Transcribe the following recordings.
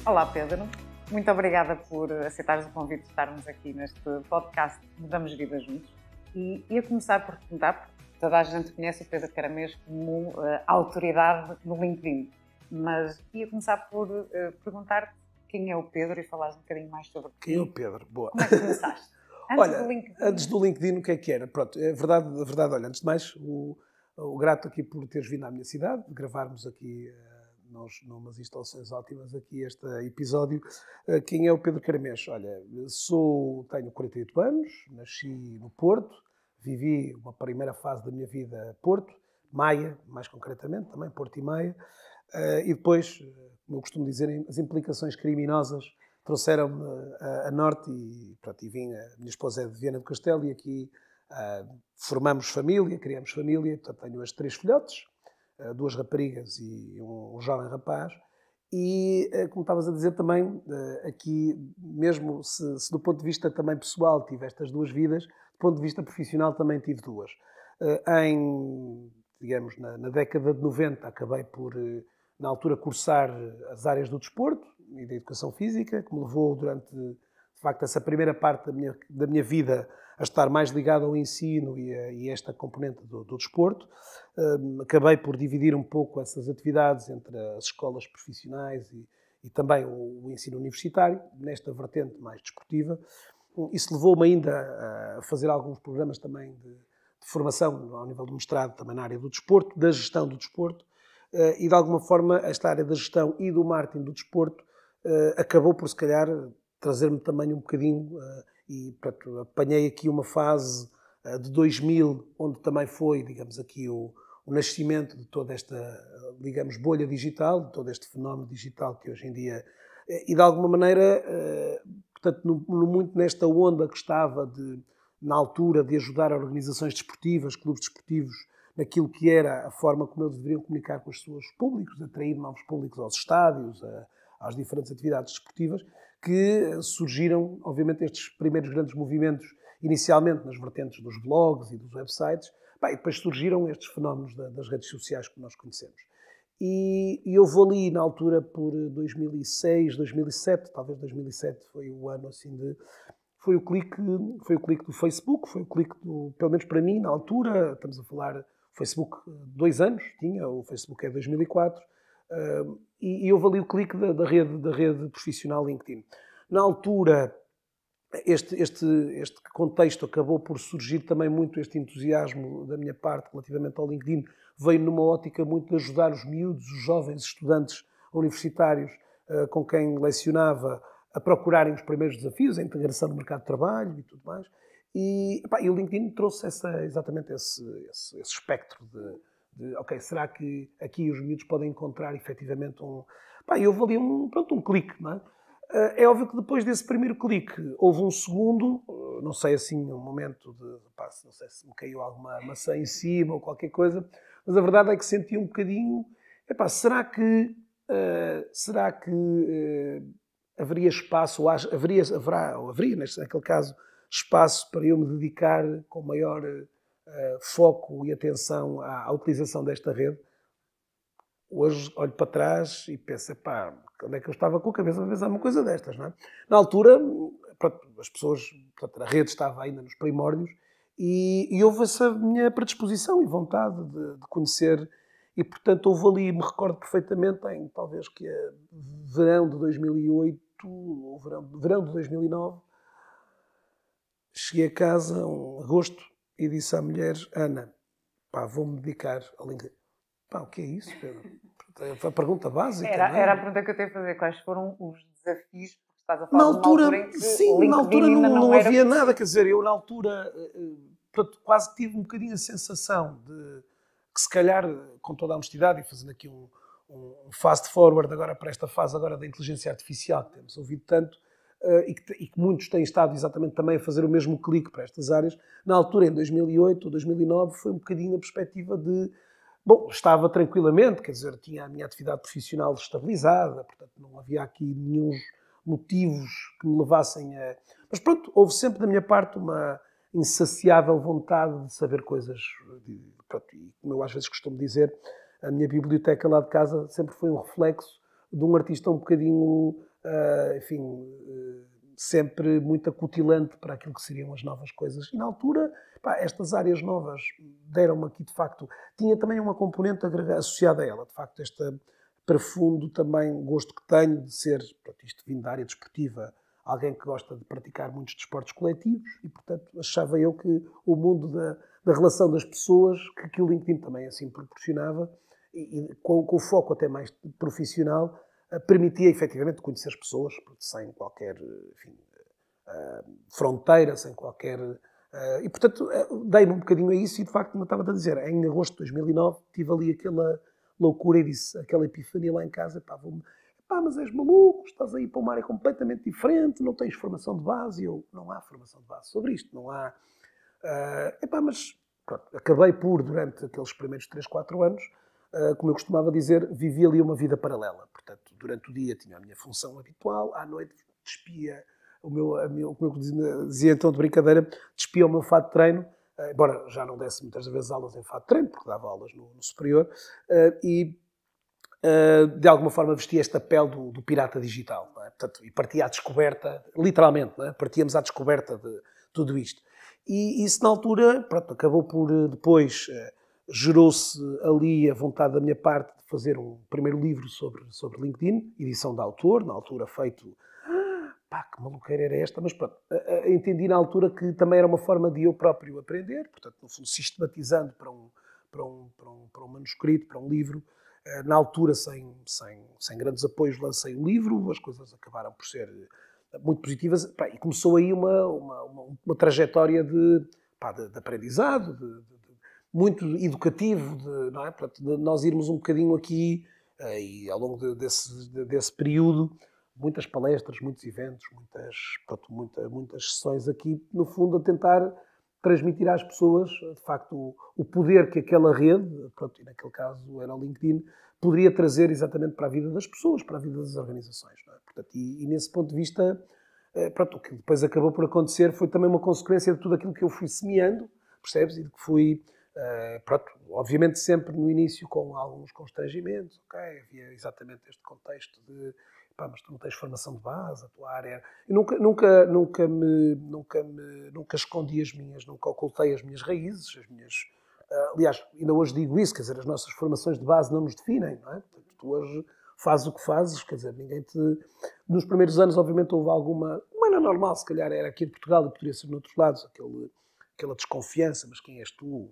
Olá, Pedro. Muito obrigada por aceitares o convite de estarmos aqui neste podcast Mudamos Vida Juntos. E ia começar por te perguntar, porque toda a gente conhece o Pedro Caramês como autoridade no LinkedIn, mas ia começar por perguntar-te quem é o Pedro e falares um bocadinho mais sobre ti. Quem é o Pedro? Boa. Como é que começaste? Antes do LinkedIn, o que era? Pronto, é verdade, olha, antes de mais, o grato aqui por teres vindo à minha cidade, de gravarmos aqui nós numas instalações ótimas aqui este episódio. Quem é o Pedro Caramês? Olha, tenho 48 anos, nasci no Porto, vivi uma primeira fase da minha vida a Porto, Maia, mais concretamente, também Porto e Maia, e depois, como eu costumo dizer, as implicações criminosas trouxeram-me a norte e, pronto, e vim. A minha esposa é de Viana do Castelo e aqui formamos família, criamos família. Portanto, tenho as 3 filhotes, 2 raparigas e um jovem rapaz. E, como estavas a dizer também, aqui, mesmo se do ponto de vista também pessoal tive estas 2 vidas, do ponto de vista profissional também tive 2. Digamos, na década de 90, acabei por, na altura, cursar as áreas do desporto e da educação física, que me levou durante, de facto, essa primeira parte da minha vida a estar mais ligado ao ensino e a esta componente do desporto. Acabei por dividir um pouco essas atividades entre as escolas profissionais e também o ensino universitário, nesta vertente mais desportiva. Isso levou-me ainda a fazer alguns programas também de formação ao nível do mestrado, também na área do desporto, da gestão do desporto, e de alguma forma esta área da gestão e do marketing do desporto acabou por, se calhar, trazer-me também um bocadinho, e portanto, apanhei aqui uma fase de 2000, onde também foi, digamos, aqui o nascimento de toda esta, digamos, bolha digital, de todo este fenómeno digital que hoje em dia, e de alguma maneira, portanto, muito nesta onda que estava na altura de ajudar organizações desportivas, clubes desportivos, naquilo que era a forma como eles deveriam comunicar com os seus públicos, atrair novos públicos aos estádios, às diferentes atividades desportivas, que surgiram, obviamente, estes primeiros grandes movimentos, inicialmente nas vertentes dos blogs e dos websites, e depois surgiram estes fenómenos das redes sociais que nós conhecemos. E eu vou ali, na altura, por 2006, 2007, talvez 2007 foi o ano assim de... Foi o clique do Facebook, foi o clique pelo menos para mim, na altura, estamos a falar, o Facebook 2 anos, tinha, o Facebook é 2004, e houve ali o clique da rede profissional LinkedIn. Na altura, este contexto acabou por surgir também muito este entusiasmo da minha parte relativamente ao LinkedIn, veio numa ótica muito de ajudar os miúdos, os jovens estudantes universitários com quem lecionava, a procurarem os primeiros desafios, a integração no mercado de trabalho e tudo mais. E o LinkedIn trouxe exatamente esse espectro de ok, será que aqui os miúdos podem encontrar efetivamente houve ali um clique, não é? É óbvio que depois desse primeiro clique houve um segundo, não sei assim, um momento não sei se me caiu alguma maçã em cima ou qualquer coisa, mas a verdade é que senti um bocadinho, será que haveria espaço, ou haveria, naquele caso, espaço para eu me dedicar com maior foco e atenção à utilização desta rede? Hoje olho para trás e penso, onde é que eu estava com a cabeça a pensar uma coisa destas, não é? Na altura, as pessoas, a rede estava ainda nos primórdios e houve essa minha predisposição e vontade de conhecer. E, portanto, houve ali, me recordo perfeitamente, talvez que é verão de 2008, ou verão de 2009, cheguei a casa, agosto, e disse à mulher, Ana, vou-me dedicar ao LinkedIn. O que é isso, Pedro? Foi a pergunta básica. Era a pergunta que eu tenho a fazer. Quais foram os desafios? Porque estás a falar na altura, em que sim, na altura não havia nada. Quer dizer, eu na altura quase tive um bocadinho a sensação de que, se calhar, com toda a honestidade, e fazendo aqui um fast forward agora para esta fase agora da inteligência artificial, que temos ouvido tanto, e que muitos têm estado exatamente também a fazer o mesmo clique para estas áreas. Na altura, em 2008 ou 2009, foi um bocadinho a perspectiva de... Bom, estava tranquilamente, quer dizer, tinha a minha atividade profissional estabilizada, portanto não havia aqui nenhum motivos que me levassem a... Mas pronto, houve sempre da minha parte uma insaciável vontade de saber coisas. Pronto, e como eu às vezes costumo dizer, a minha biblioteca lá de casa sempre foi um reflexo de um artista um bocadinho enfim, sempre muito acutilante para aquilo que seriam as novas coisas. E na altura, pá, estas áreas novas deram-me aqui, de facto, tinha também uma componente associada a ela, de facto, este profundo também gosto que tenho de ser, pronto, isto vindo da área desportiva, alguém que gosta de praticar muitos desportos coletivos e, portanto, achava eu que o mundo da relação das pessoas, que o LinkedIn também assim proporcionava, e com o foco até mais profissional, permitia efetivamente conhecer as pessoas, sem qualquer, enfim, fronteira, sem qualquer... E, portanto, dei-me um bocadinho a isso e, de facto, como eu estava a dizer, em agosto de 2009, tive ali aquela loucura e disse, aquela epifania lá em casa, pá, mas és maluco, estás aí para uma área completamente diferente, não tens formação de base. E eu, não há formação de base sobre isto, não há... mas pronto, acabei por, durante aqueles primeiros 3, 4 anos, como eu costumava dizer, vivi ali uma vida paralela. Portanto, durante o dia tinha a minha função habitual, à noite despia como eu dizia então de brincadeira, despia o meu fato de treino, embora já não desse muitas vezes aulas em fato de treino, porque dava aulas no superior, e de alguma forma vestia esta pele do pirata digital. Não é? Portanto, e partia à descoberta, literalmente, não é? Partíamos à descoberta de tudo isto. E isso na altura, pronto, acabou por depois, gerou-se ali a vontade da minha parte de fazer um primeiro livro sobre LinkedIn, edição de autor, na altura feito, pá, que maluqueira era esta, mas pronto, entendi na altura que também era uma forma de eu próprio aprender, portanto, no fundo, sistematizando para um manuscrito, para um livro. Na altura, sem grandes apoios, lancei o livro, as coisas acabaram por ser muito positivas, e começou aí uma trajetória de aprendizado, muito educativo, não é? Portanto, de nós irmos um bocadinho aqui, e ao longo desse período, muitas palestras, muitos eventos, muitas sessões aqui, no fundo, a tentar transmitir às pessoas, de facto, o poder que aquela rede, pronto, e naquele caso era o LinkedIn, poderia trazer exatamente para a vida das pessoas, para a vida das organizações. Não é? Portanto, e nesse ponto de vista, pronto, o que depois acabou por acontecer foi também uma consequência de tudo aquilo que eu fui semeando, percebes? E de que fui, pronto, obviamente sempre no início com alguns constrangimentos, ok? Havia exatamente este contexto de pá, mas tu não tens formação de base, a tua área... Eu nunca escondi nunca ocultei as minhas raízes, aliás, ainda hoje digo isso, quer dizer, as nossas formações de base não nos definem, não é? Portanto, tu hoje fazes o que fazes, quer dizer, ninguém te... Nos primeiros anos, obviamente, houve alguma... Não era normal, se calhar era aqui em Portugal e poderia ser noutros lados, aquela desconfiança, mas quem és tu?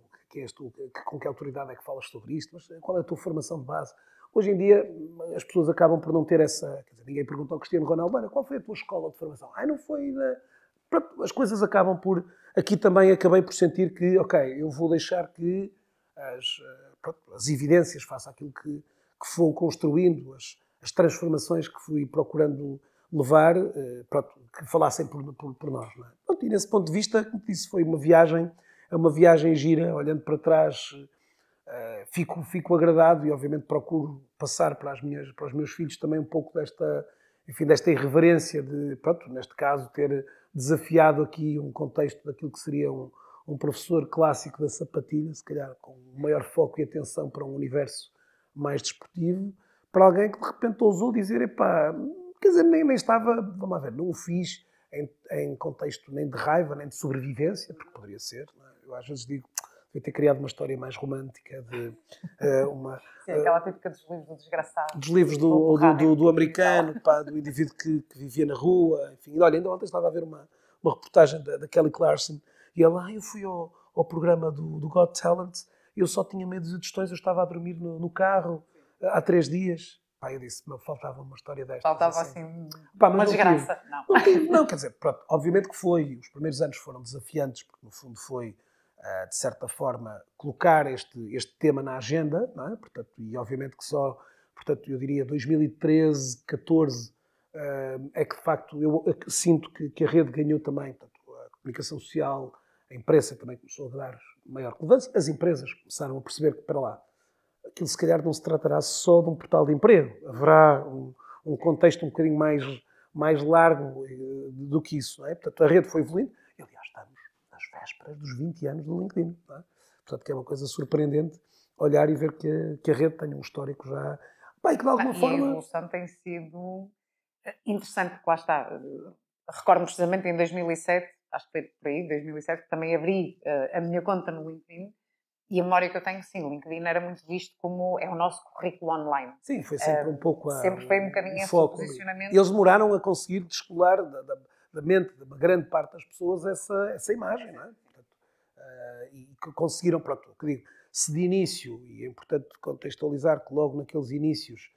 Com que autoridade é que falas sobre isto? Mas qual é a tua formação de base? Hoje em dia, as pessoas acabam por não ter essa... Quer dizer, ninguém pergunta ao Cristiano Ronaldo, qual foi a tua escola de formação? Não foi da... Pronto, as coisas acabam por... Aqui também acabei por sentir que, ok, eu vou deixar que as evidências face àquilo que vou construindo, as transformações que fui procurando levar, pronto, que falassem por nós. Não é? Pronto, e nesse ponto de vista, como disse, foi uma viagem gira, olhando para trás... Fico agradado e obviamente procuro passar para os meus filhos também um pouco desta irreverência de, pronto, neste caso, ter desafiado aqui um contexto daquilo que seria um professor clássico da sapatilha, se calhar com maior foco e atenção para um universo mais desportivo, para alguém que de repente ousou dizer, quer dizer, nem estava, vamos lá ver, não o fiz em contexto nem de raiva, nem de sobrevivência, porque poderia ser, não é? Eu às vezes digo, devia ter criado uma história mais romântica de Sim, aquela típica dos livros do desgraçado. Dos livros do americano, do indivíduo que vivia na rua, enfim. Olha, ainda ontem estava a ver uma reportagem da Kelly Clarkson e ela, eu fui ao programa do Got Talent e eu só tinha medo de tostões, eu estava a dormir no carro há 3 dias. Eu disse, faltava uma história destas. Faltava assim uma desgraça. Não, quer dizer, pronto, obviamente que foi, os primeiros anos foram desafiantes, porque no fundo foi, de certa forma, colocar este tema na agenda, não é? Portanto, e obviamente que portanto, eu diria 2013, 14, é que de facto eu sinto que a rede ganhou também, portanto, a comunicação social, a imprensa também começou a dar maior relevância, as empresas começaram a perceber que, para lá, aquilo se calhar não se tratará só de um portal de emprego, haverá um contexto um bocadinho mais largo do que isso, não é? Portanto, a rede foi evoluindo, e aliás estamos às vésperas dos 20 anos do LinkedIn, não é? Portanto, que é uma coisa surpreendente olhar e ver que a rede tem um histórico já... que de alguma forma... E a evolução tem sido Interessante, porque lá está. Recordo-me precisamente em 2007, acho que foi por aí, 2007, que também abri a minha conta no LinkedIn. E a memória que eu tenho, sim, o LinkedIn era muito visto como é o nosso currículo online. Sim, foi sempre um pouco sempre foi um bocadinho esse o foco. posicionamento. Eles demoraram a conseguir descolar da mente de uma grande parte das pessoas essa imagem, não é? Portanto, e conseguiram, pronto, o que digo, se de início, e é importante contextualizar que logo naqueles inícios,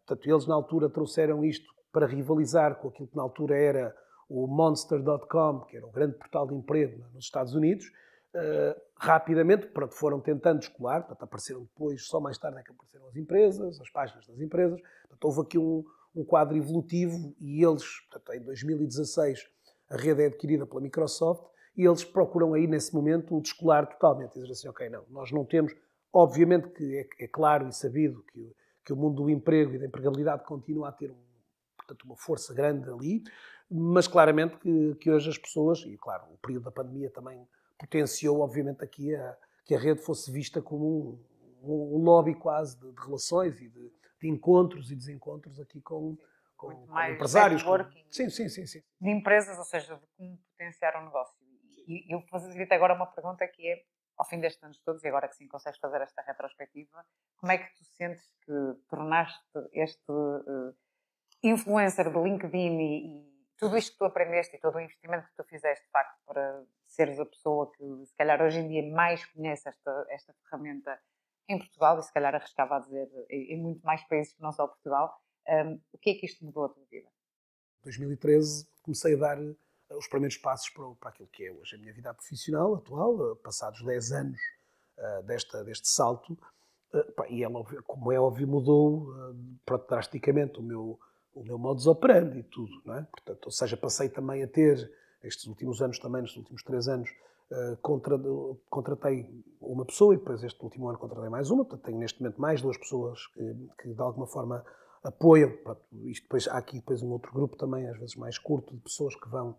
portanto, eles na altura trouxeram isto para rivalizar com aquilo que na altura era o Monster.com, que era um grande portal de emprego nos Estados Unidos. Rapidamente, pronto, foram tentando descolar, portanto, apareceram depois, só mais tarde é que apareceram as empresas, as páginas das empresas, portanto, houve aqui um quadro evolutivo e eles, portanto, em 2016 a rede é adquirida pela Microsoft e eles procuram aí nesse momento o descolar totalmente, e dizer assim, ok, não, nós não temos, obviamente que é claro e sabido que o mundo do emprego e da empregabilidade continua a ter portanto, uma força grande ali, mas claramente que hoje as pessoas, e claro, o período da pandemia também potenciou, obviamente, aqui que a rede fosse vista como um lobby quase de relações e de encontros e desencontros aqui com empresários. Sim. De empresas, ou seja, de como potenciar um negócio. E eu fazia-te agora uma pergunta que é, ao fim destes anos todos, e agora que sim consegues fazer esta retrospectiva, como é que tu sentes que tornaste este influencer do LinkedIn e tudo isto que tu aprendeste e todo o investimento que tu fizeste, de facto, para seres a pessoa que, se calhar, hoje em dia mais conhece esta ferramenta em Portugal e, se calhar, arriscava a dizer em muito mais países que não só Portugal, o que é que isto mudou a tua vida? Em 2013 comecei a dar os primeiros passos para aquilo que é hoje a minha vida profissional atual, passados 10 anos deste salto, e ela, como é óbvio, mudou drasticamente o meu modus operandi e tudo, não é? Portanto, ou seja, passei também a ter, estes últimos anos também, nestes últimos 3 anos, contratei uma pessoa e depois este último ano contratei mais uma, portanto tenho neste momento mais 2 pessoas que de alguma forma apoiam. Pronto, isto depois, há aqui depois um outro grupo também, às vezes mais curto, de pessoas que vão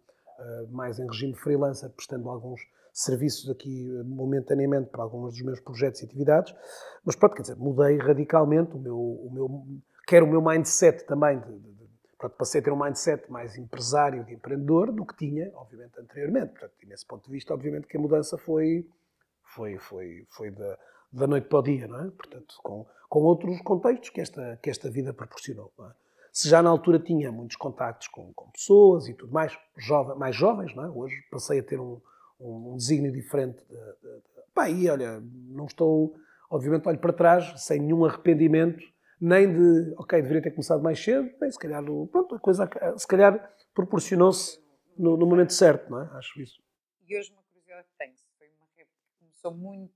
mais em regime freelancer, prestando alguns serviços aqui momentaneamente para alguns dos meus projetos e atividades. Mas pronto, quer dizer, mudei radicalmente quer o meu mindset também, pronto, passei a ter um mindset mais empresário, de empreendedor, do que tinha, obviamente, anteriormente. Portanto, e nesse ponto de vista, obviamente, que a mudança foi da noite para o dia, não é? Portanto, com outros contextos que esta vida proporcionou, não é? Se já na altura tinha muitos contactos com pessoas e tudo mais jovens, não é? Hoje passei a ter um desígnio diferente. E olha, não estou, obviamente, olho para trás sem nenhum arrependimento, nem de, ok, deveria ter começado mais cedo, nem se calhar, pronto, a coisa se calhar proporcionou-se no momento certo, não é? Acho isso. E hoje uma curiosidade que tenho, foi uma rede que começou muito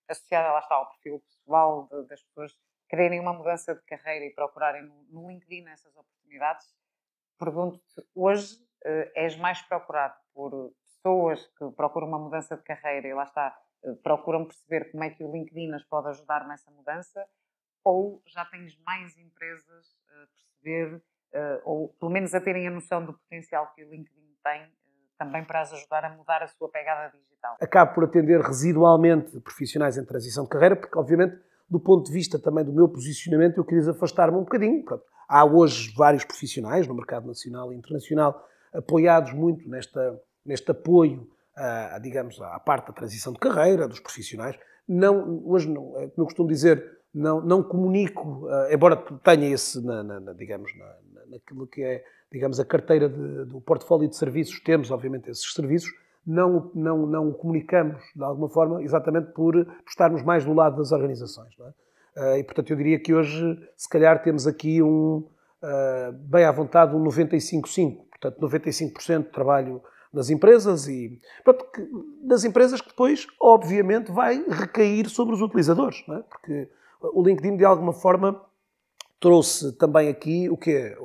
associada, lá está, ao perfil pessoal das pessoas quererem uma mudança de carreira e procurarem no LinkedIn essas oportunidades. Pergunto-te, hoje és mais procurado por pessoas que procuram uma mudança de carreira e lá está, procuram perceber como é que o LinkedIn as pode ajudar nessa mudança, ou já tens mais empresas a perceber, ou pelo menos a terem a noção do potencial que o LinkedIn tem, também para as ajudar a mudar a sua pegada digital? Acabo por atender residualmente profissionais em transição de carreira, porque obviamente do ponto de vista também do meu posicionamento eu queria afastar-me um bocadinho. Pronto, há hoje vários profissionais no mercado nacional e internacional apoiados muito neste apoio, digamos, à parte da transição de carreira, dos profissionais. Hoje, como eu costumo dizer, não comunico, embora tenha esse, naquilo que é, digamos, a carteira do portfólio de serviços, temos, obviamente, esses serviços, não o comunicamos, de alguma forma, exatamente por estarmos mais do lado das organizações, não é? E, portanto, eu diria que hoje, se calhar, temos aqui bem à vontade, um 95-5. Portanto, 95% de trabalho nas empresas e pronto, das empresas que depois, obviamente, vai recair sobre os utilizadores, não é? Porque o LinkedIn, de alguma forma, trouxe também aqui o que é.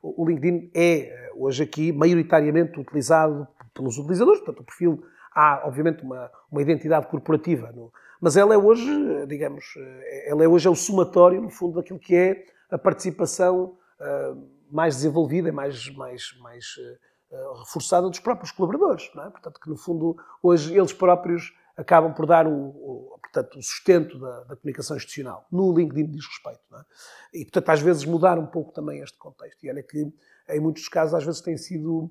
O LinkedIn é, hoje aqui, maioritariamente utilizado pelos utilizadores, portanto, o perfil, há, obviamente, uma identidade corporativa, mas ela é hoje, digamos, ela é hoje o somatório, no fundo, daquilo que é a participação mais desenvolvida e mais reforçada dos próprios colaboradores, não é? Portanto, que no fundo, hoje, eles próprios acabam por dar portanto, o sustento da comunicação institucional. No LinkedIn diz respeito. Não é? E, portanto, às vezes mudar um pouco também este contexto. E olha que, em muitos casos, às vezes tem sido,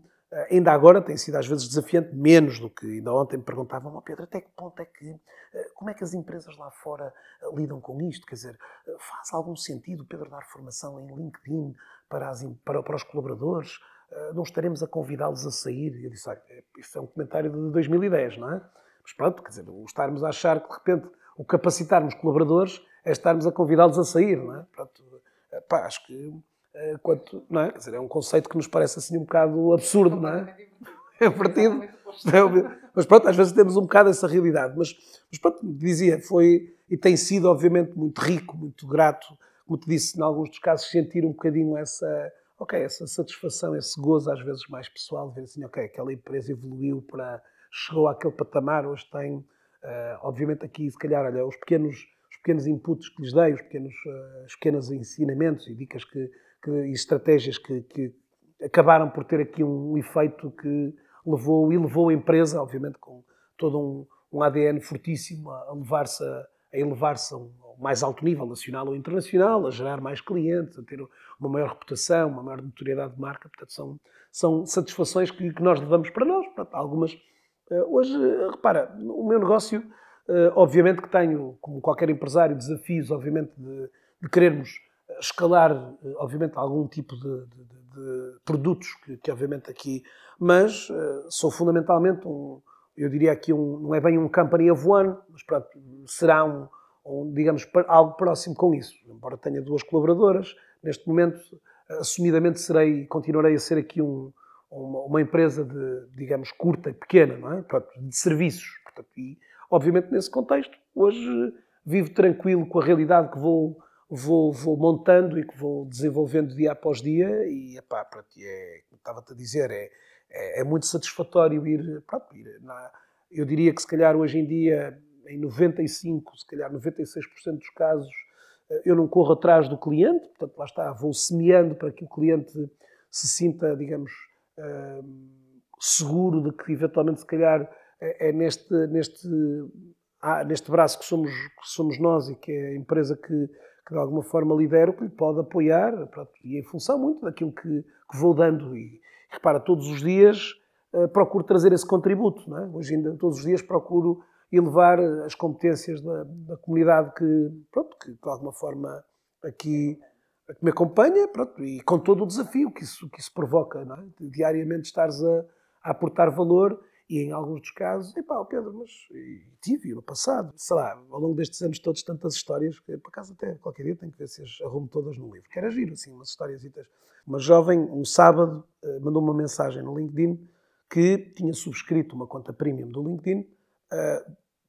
ainda agora, tem sido às vezes desafiante, menos do que ainda ontem me perguntavam, oh Pedro, até que ponto é que, como é que as empresas lá fora lidam com isto? Quer dizer, faz algum sentido, Pedro, dar formação em LinkedIn para os colaboradores? Não estaremos a convidá-los a sair? E eu disse, olha, isto é um comentário de 2010, não é? Mas pronto, quer dizer, o estarmos a achar que de repente o capacitarmos colaboradores é estarmos a convidá-los a sair, não é? Pronto, pá, acho que não é? Quer dizer, é um conceito que nos parece assim um bocado absurdo, não é? É partido. Mas pronto, às vezes temos um bocado essa realidade. Mas pronto, dizia, foi e tem sido obviamente muito rico, muito grato, como te disse, em alguns dos casos, sentir um bocadinho essa satisfação, esse gozo às vezes mais pessoal, de ver assim, aquela empresa evoluiu chegou àquele patamar, hoje tem, obviamente aqui, se calhar, olha, os pequenos inputs que lhes dei, os pequenos ensinamentos e dicas e estratégias que acabaram por ter aqui um efeito que levou a empresa, obviamente com todo um ADN fortíssimo, a elevar-se a um mais alto nível, nacional ou internacional, a gerar mais clientes, a ter uma maior reputação, uma maior notoriedade de marca. Portanto, são satisfações que nós levamos para nós. Portanto, algumas... Hoje, repara, o meu negócio, obviamente que tenho, como qualquer empresário, desafios, obviamente, de querermos escalar, obviamente, algum tipo de produtos que obviamente aqui... Mas sou fundamentalmente eu diria aqui, não é bem um company of one, mas pronto, será digamos, algo próximo com isso. Embora tenha 2 colaboradoras, neste momento, assumidamente continuarei a ser aqui uma empresa digamos, curta e pequena, não é? Pronto, de serviços. Portanto, e, obviamente, nesse contexto, hoje vivo tranquilo com a realidade que vou montando e que vou desenvolvendo dia após dia e, pronto, como estava-te a dizer, é muito satisfatório ir eu diria que, se calhar, hoje em dia, em 95%, se calhar 96% dos casos, eu não corro atrás do cliente, portanto, lá está, vou semeando para que o cliente se sinta, digamos, seguro de que, eventualmente, se calhar, é neste braço que somos nós e que é a empresa que de alguma forma lidero, que lhe pode apoiar, pronto, e em função muito daquilo que vou dando. E repara, todos os dias procuro trazer esse contributo, não é? Hoje ainda, todos os dias procuro elevar as competências da comunidade que de alguma forma aqui que me acompanha, pronto, e com todo o desafio que isso provoca, não é? Diariamente estares a aportar valor e em alguns dos casos, Pedro, mas tive no passado, sei lá, ao longo destes anos todos, tantas histórias, que por acaso até qualquer dia tenho que ver se as arrumo todas num livro, que era giro, assim, umas histórias. Uma jovem, um sábado, mandou uma mensagem no LinkedIn que tinha subscrito uma conta premium do LinkedIn,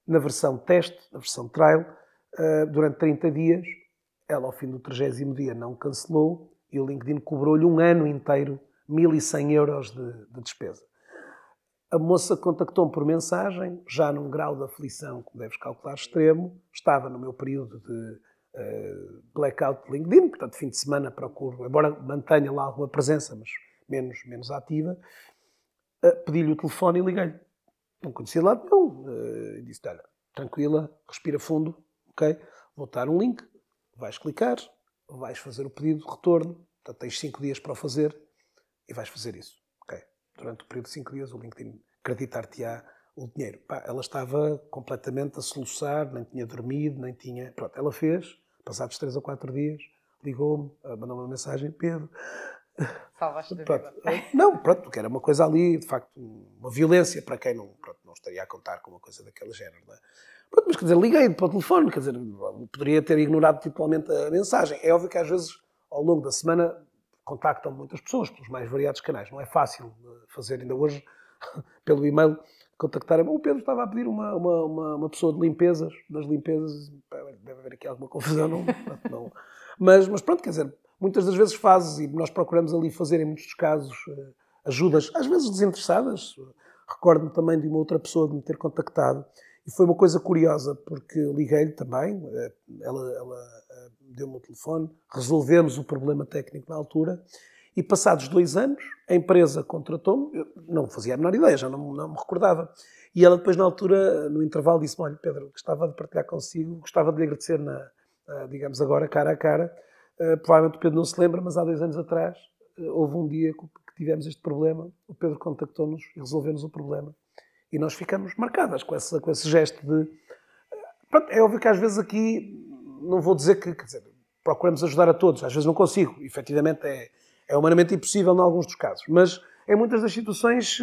na versão teste, na versão trial, durante 30 dias. Ela, ao fim do 30º dia, não cancelou e o LinkedIn cobrou-lhe um ano inteiro 1.100 euros de despesa. A moça contactou-me por mensagem, já num grau de aflição, como deves calcular, extremo. Estava no meu período de blackout de LinkedIn, portanto, fim de semana procuro, embora mantenha lá alguma presença, mas menos ativa. Pedi-lhe o telefone e liguei-lhe. Não conhecia de lado nenhum. Disse-lhe, olha, tranquila, respira fundo, ok? Vou dar um link, vais clicar, vais fazer o pedido de retorno, portanto, tens 5 dias para o fazer e vais fazer isso. Durante o período de 5 dias, o LinkedIn acreditar-te-á o dinheiro. Ela estava completamente a soluçar, nem tinha dormido, nem tinha... Pronto, ela fez, passados 3 ou 4 dias, ligou-me, mandou uma mensagem, Pedro... Salvaste a vida. Não, pronto, que era uma coisa ali, de facto, uma violência para quem não estaria a contar com uma coisa daquele género. Não é? Pronto, mas, quer dizer, liguei para o telefone, quer dizer, poderia ter ignorado totalmente a mensagem. É óbvio que às vezes, ao longo da semana, contactam muitas pessoas pelos mais variados canais. Não é fácil fazer, ainda hoje, pelo e-mail, contactar. O Pedro estava a pedir uma pessoa de limpezas, das limpezas, deve haver aqui alguma confusão, não. Mas pronto, quer dizer, muitas das vezes fazes, e nós procuramos ali fazer, em muitos dos casos, ajudas, às vezes desinteressadas. Recordo-me também de uma outra pessoa de me ter contactado, e foi uma coisa curiosa, porque liguei-lhe também, ela deu-me o telefone, resolvemos o problema técnico na altura, e passados 2 anos, a empresa contratou-me, eu não fazia a menor ideia, já não me recordava, E ela depois, na altura, no intervalo, disse-me: olha, Pedro, gostava de partilhar consigo, gostava de lhe agradecer, digamos agora, cara a cara. Provavelmente o Pedro não se lembra, mas há 2 anos atrás houve um dia que tivemos este problema, o Pedro contactou-nos e resolveu-nos o problema. E nós ficamos marcadas com esse gesto de... Pronto, é óbvio que às vezes aqui, não vou dizer que, quer dizer, procuramos ajudar a todos, às vezes não consigo, efetivamente é humanamente impossível em alguns dos casos, mas em muitas das situações,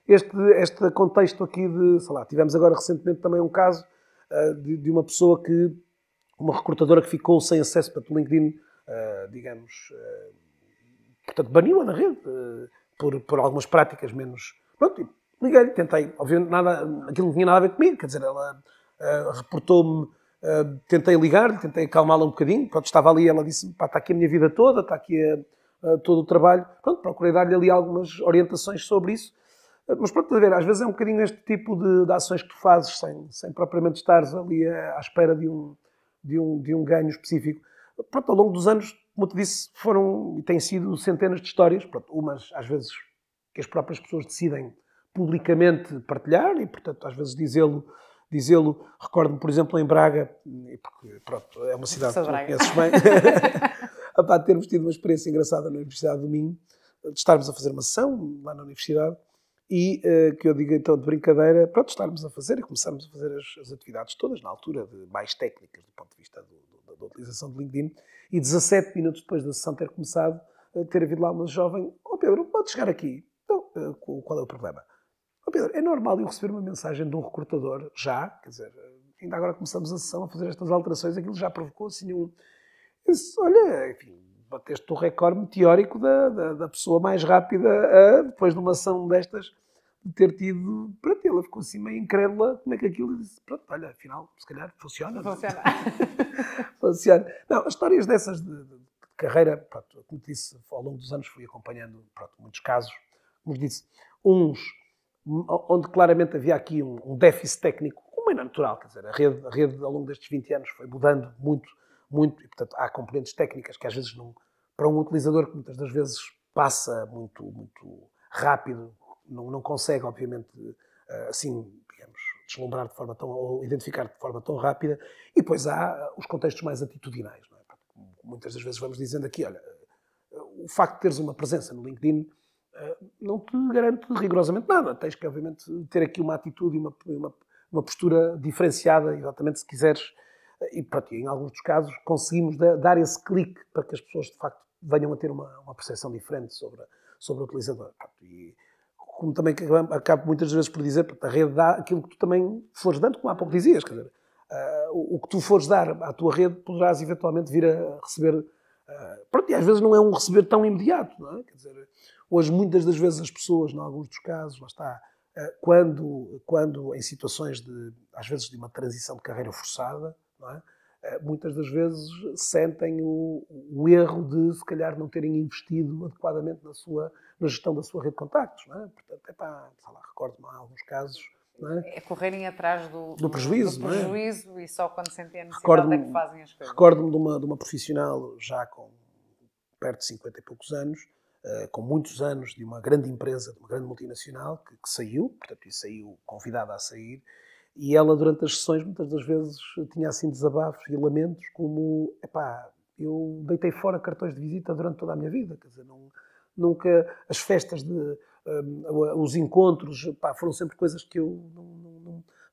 este contexto aqui de, sei lá, tivemos agora recentemente também um caso de uma pessoa uma recrutadora que ficou sem acesso para o LinkedIn, digamos, portanto, baniu-a da rede por algumas práticas menos... Pronto, liguei-lhe, tentei, obviamente aquilo não tinha nada a ver comigo, quer dizer, ela reportou-me, tentei ligar-lhe, tentei acalmá-la um bocadinho, pronto, estava ali, ela disse, pá, está aqui a minha vida toda, está aqui todo o trabalho, pronto, procurei dar-lhe ali algumas orientações sobre isso, mas pronto, a ver, às vezes é um bocadinho este tipo de ações que tu fazes sem propriamente estares ali à espera de um ganho específico. Pronto, ao longo dos anos, como te disse, foram e têm sido centenas de histórias, pronto, umas às vezes que as próprias pessoas decidem publicamente partilhar e, portanto, às vezes dizê-lo. Recordo-me, por exemplo, em Braga, porque pronto, é uma cidade que tu conheces bem, a termos tido uma experiência engraçada na Universidade do Minho, de estarmos a fazer uma sessão lá na Universidade e que eu digo então de brincadeira, pronto, estarmos a fazer e começarmos a fazer as atividades todas na altura, mais técnicas do ponto de vista da utilização do LinkedIn, e 17 minutos depois da sessão ter começado, ter havido lá uma jovem: ó Pedro, pode chegar aqui? Então, qual é o problema? Ó Pedro, é normal eu receber uma mensagem de um recrutador já, quer dizer, ainda agora começamos a sessão a fazer estas alterações, aquilo já provocou assim um... Eu disse, olha, enfim, bateste o recorde meteórico da pessoa mais rápida depois de uma ação destas de ter tido... Pronto, ela ficou assim meio incrédula como é que aquilo... Disse, pronto, olha, afinal, se calhar funciona. Funciona. Funciona. Não, as histórias dessas de carreira, pronto, como te disse, ao longo dos anos fui acompanhando, pronto, muitos casos, como disse, uns onde claramente havia aqui um déficit técnico, como é natural, quer dizer, a rede ao longo destes 20 anos foi mudando muito, e portanto há componentes técnicas que às vezes não, para um utilizador que muitas das vezes passa muito rápido, não consegue obviamente assim, digamos, deslumbrar de forma ou identificar de forma tão rápida, e depois há os contextos mais atitudinais, não é? Muitas das vezes vamos dizendo aqui, olha, o facto de teres uma presença no LinkedIn não te garante rigorosamente nada. Tens que, obviamente, ter aqui uma atitude e uma postura diferenciada, exatamente, se quiseres. E, pronto, em alguns dos casos, conseguimos dar esse clique para que as pessoas, de facto, venham a ter uma percepção diferente sobre o utilizador. Pronto, e como também acabo muitas vezes por dizer, a rede dá aquilo que tu também fores dando, como há pouco dizias. Quer dizer, o que tu fores dar à tua rede, poderás eventualmente vir a receber. Pronto, e às vezes não é um receber tão imediato, não é? Quer dizer, hoje, muitas das vezes, as pessoas, em alguns dos casos, lá está, quando em situações às vezes, de uma transição de carreira forçada, não é? Muitas das vezes sentem o erro de, se calhar, não terem investido adequadamente na gestão da sua rede de contactos, não é? Portanto, sei lá, recordo-me há alguns casos. Não é? Correrem atrás do prejuízo, não é? E só quando sentem a necessidade é que fazem as coisas. Recordo-me de uma profissional já com perto de 50 e poucos anos, com muitos anos, de uma grande empresa, de uma grande multinacional, que saiu, portanto, e saiu convidada a sair, e ela, durante as sessões, muitas das vezes tinha assim desabafos e lamentos como, eu deitei fora cartões de visita durante toda a minha vida, quer dizer, nunca, as festas, os encontros, foram sempre coisas que eu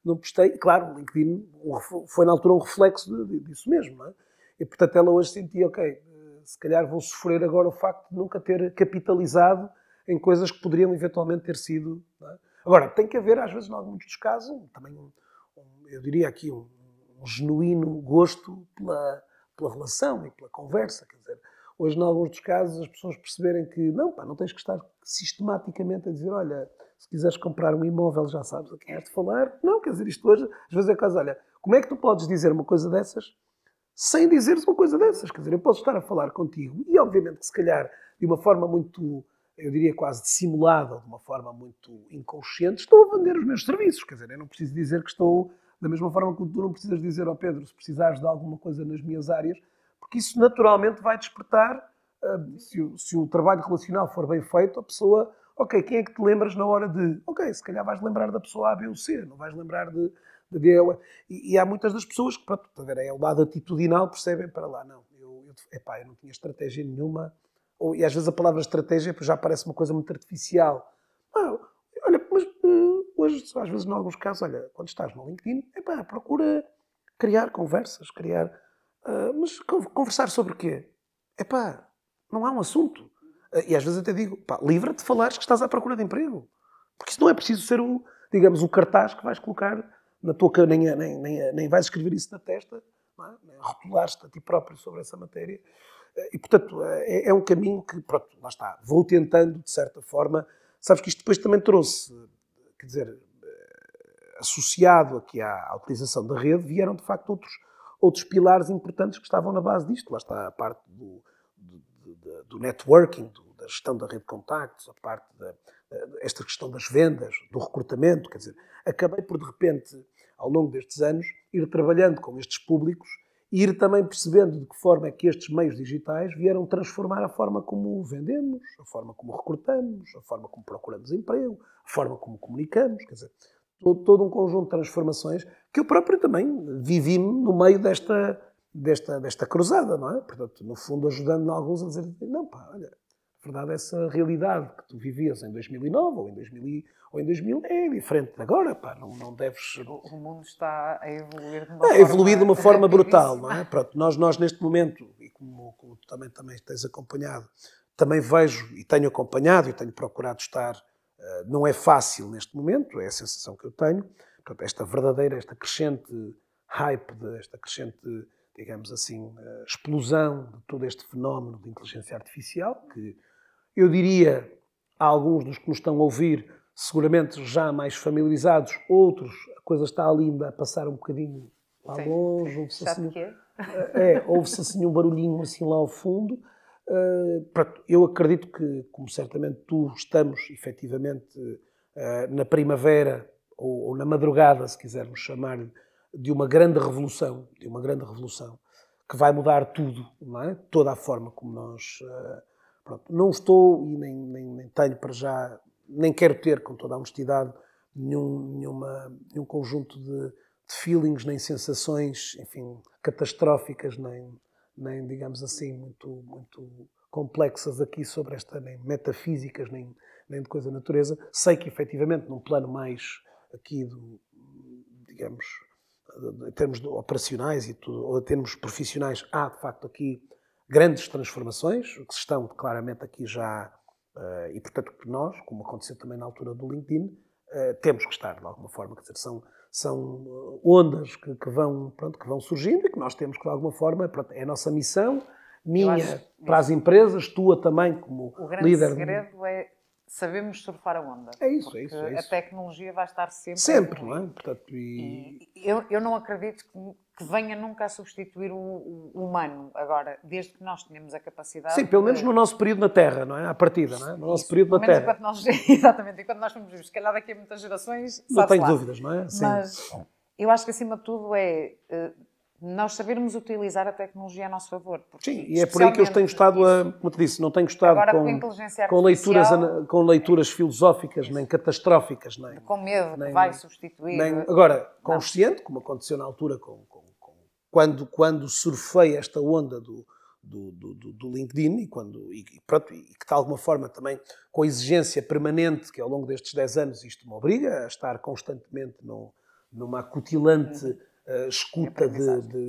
não prestei. Claro, o LinkedIn foi na altura um reflexo disso mesmo, não é? E, portanto, ela hoje sentia, ok, se calhar vou sofrer agora o facto de nunca ter capitalizado em coisas que poderiam eventualmente ter sido... Não é? Agora, tem que haver, às vezes, em alguns dos casos, também, eu diria aqui, um genuíno gosto pela relação e pela conversa. Quer dizer, hoje, em alguns dos casos, as pessoas perceberem que não tens que estar sistematicamente a dizer, olha, se quiseres comprar um imóvel já sabes a quem has de falar. Não, quer dizer, isto hoje, às vezes é caso, olha, como é que tu podes dizer uma coisa dessas sem dizeres uma coisa dessas? Quer dizer, eu posso estar a falar contigo e, obviamente, que se calhar, de uma forma muito, eu diria quase dissimulada, ou de uma forma muito inconsciente, estou a vender os meus serviços. Quer dizer, eu não preciso dizer que estou, da mesma forma que tu não precisas dizer ao Pedro, se precisares de alguma coisa nas minhas áreas, porque isso naturalmente vai despertar, se o trabalho relacional for bem feito, a pessoa, Ok, quem é que te lembras na hora de... Ok, se calhar vais lembrar da pessoa A, B ou C, não vais lembrar de D. E há muitas das pessoas que, pronto, é o lado atitudinal, percebem para lá. Não, eu não tinha estratégia nenhuma. E às vezes a palavra estratégia já parece uma coisa muito artificial. Olha, mas hoje, às vezes, em alguns casos, olha, quando estás no LinkedIn, procura criar conversas, mas conversar sobre o quê? Não há um assunto. E às vezes até digo, livra-te de falares que estás à procura de emprego. Porque isso não é preciso ser o cartaz que vais colocar na tua cara, nem vais escrever isso na testa, não é? Nem rotular-te a ti próprio sobre essa matéria. E, portanto, é um caminho que, pronto, lá está, vou tentando, de certa forma. Sabes que isto depois também trouxe, quer dizer, associado aqui à utilização da rede, vieram, de facto, outros pilares importantes que estavam na base disto. Lá está a parte do networking, da gestão da rede de contactos, a parte esta questão das vendas, do recrutamento. Quer dizer, acabei por, de repente, ao longo destes anos, ir trabalhando com estes públicos e ir também percebendo de que forma é que estes meios digitais vieram transformar a forma como vendemos, a forma como recrutamos, a forma como procuramos emprego, a forma como comunicamos. Quer dizer, todo um conjunto de transformações que eu próprio também vivi-me no meio desta cruzada, não é? Portanto, no fundo, ajudando alguns a dizer, não, olha, a verdade, essa realidade que tu vivias em 2009 ou em 2000 é diferente de agora, não deves... O mundo está a evoluir de uma forma brutal, não é? Pronto, nós neste momento, e como tu também tens acompanhado, também vejo e tenho acompanhado e tenho procurado estar, não é fácil neste momento, é a sensação que eu tenho, portanto, esta crescente hype, esta crescente, digamos assim, explosão de todo este fenómeno de inteligência artificial, que eu diria, há alguns dos que nos estão a ouvir, seguramente já mais familiarizados, outros, a coisa está ali ainda a passar um bocadinho lá longe, ouve-se assim um barulhinho assim lá ao fundo. Eu acredito que, como certamente tu, estamos efetivamente na primavera ou na madrugada, se quisermos chamar, de uma grande revolução, que vai mudar tudo, não é? Toda a forma como nós... não estou e nem tenho para já, nem quero ter, com toda a honestidade, nenhum conjunto de feelings, nem sensações, enfim, catastróficas, nem digamos assim, muito complexas aqui sobre nem metafísicas, nem de coisa da natureza. Sei que, efetivamente, num plano mais aqui, digamos, em termos operacionais ou em termos profissionais, há, de facto, aqui grandes transformações, que estão claramente aqui já, e portanto nós, como aconteceu também na altura do LinkedIn, temos que estar de alguma forma, quer dizer, são ondas que vão surgindo e que nós temos que de alguma forma, é a nossa missão, minha para as empresas, tua também como líder. O grande segredo é sabemos surfar a onda. É isso. A tecnologia vai estar sempre, não é? Portanto, eu não acredito que venha nunca a substituir o humano. Agora, desde que nós tenhamos a capacidade... Sim, pelo menos no nosso período na Terra, não é? À partida, não é? No nosso período na Terra. Exatamente. E quando nós fomos vivos, se calhar daqui a muitas gerações... Não tenho dúvidas, não é? Sim. Mas eu acho que, acima de tudo, nós sabermos utilizar a tecnologia a nosso favor. Sim, e é por aí que eu tenho estado como te disse, não tenho estado com leituras filosóficas, nem catastróficas, nem... Com medo que vai substituir... Agora, consciente, como aconteceu na altura, quando surfei esta onda do LinkedIn, e que de alguma forma também, com a exigência permanente, que ao longo destes 10 anos isto me obriga a estar constantemente numa acutilante... escuta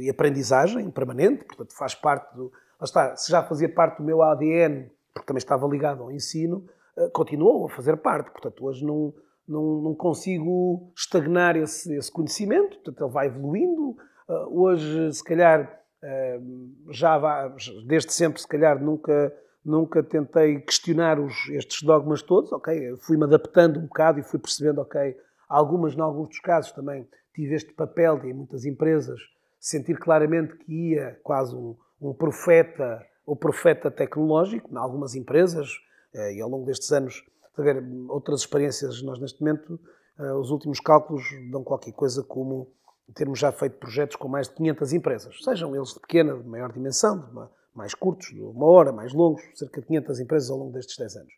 e aprendizagem permanente, portanto faz parte se já fazia parte do meu ADN, porque também estava ligado ao ensino, continuou a fazer parte, portanto hoje não consigo estagnar esse conhecimento, portanto ele vai evoluindo, hoje se calhar desde sempre se calhar nunca tentei questionar estes dogmas todos, ok, fui-me adaptando um bocado e fui percebendo, ok, em alguns dos casos também tive este papel de, em muitas empresas, sentir claramente que ia quase um profeta, ou profeta tecnológico, em algumas empresas, e ao longo destes anos, outras experiências, nós neste momento, os últimos cálculos dão qualquer coisa como termos já feito projetos com mais de 500 empresas, sejam eles de pequena, de maior dimensão, mais curtos, de 1 hora, mais longos, cerca de 500 empresas ao longo destes 10 anos.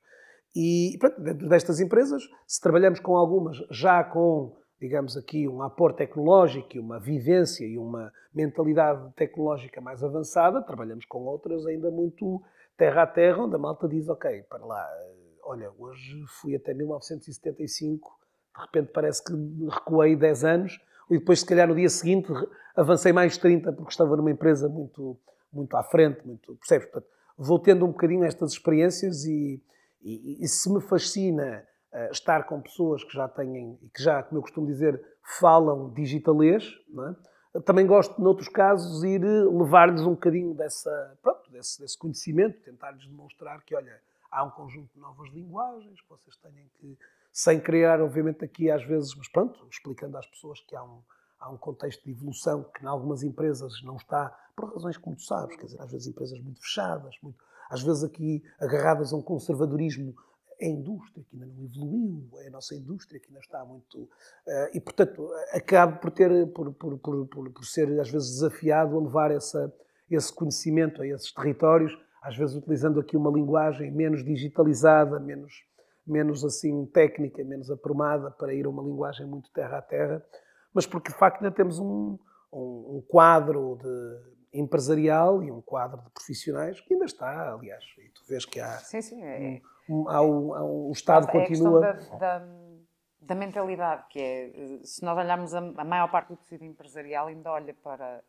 E pronto, dentro destas empresas, se trabalhamos com algumas já com, digamos aqui, um aporte tecnológico e uma vivência e uma mentalidade tecnológica mais avançada, trabalhamos com outras ainda muito terra a terra, onde a malta diz, ok, para lá, olha, hoje fui até 1975, de repente parece que recuei 10 anos, e depois se calhar no dia seguinte avancei mais 30 porque estava numa empresa muito, muito à frente, muito, percebes? Portanto, vou tendo um bocadinho estas experiências e se me fascina estar com pessoas que já têm, e que já, como eu costumo dizer, falam digitalês, não é? Também gosto, noutros casos, ir levar-lhes um bocadinho desse conhecimento, tentar-lhes demonstrar que, olha, há um conjunto de novas linguagens que vocês têm que, sem criar, obviamente, aqui às vezes, mas pronto, explicando às pessoas que há um contexto de evolução que em algumas empresas não está, por razões como tu sabes, quer dizer, às vezes empresas muito fechadas, às vezes aqui agarradas a um conservadorismo. É a indústria que ainda não evoluiu, é a nossa indústria que ainda está muito... e, portanto, acabo por ser, às vezes, desafiado a levar esse conhecimento a esses territórios, às vezes utilizando aqui uma linguagem menos digitalizada, menos assim técnica, menos aprumada, para ir a uma linguagem muito terra a terra, mas porque, de facto, ainda temos um quadro empresarial e um quadro de profissionais que ainda está, aliás, e tu vês que há... Sim, sim. O Estado continua... É a questão da mentalidade, que é, se nós olharmos a maior parte do tecido empresarial ainda olha para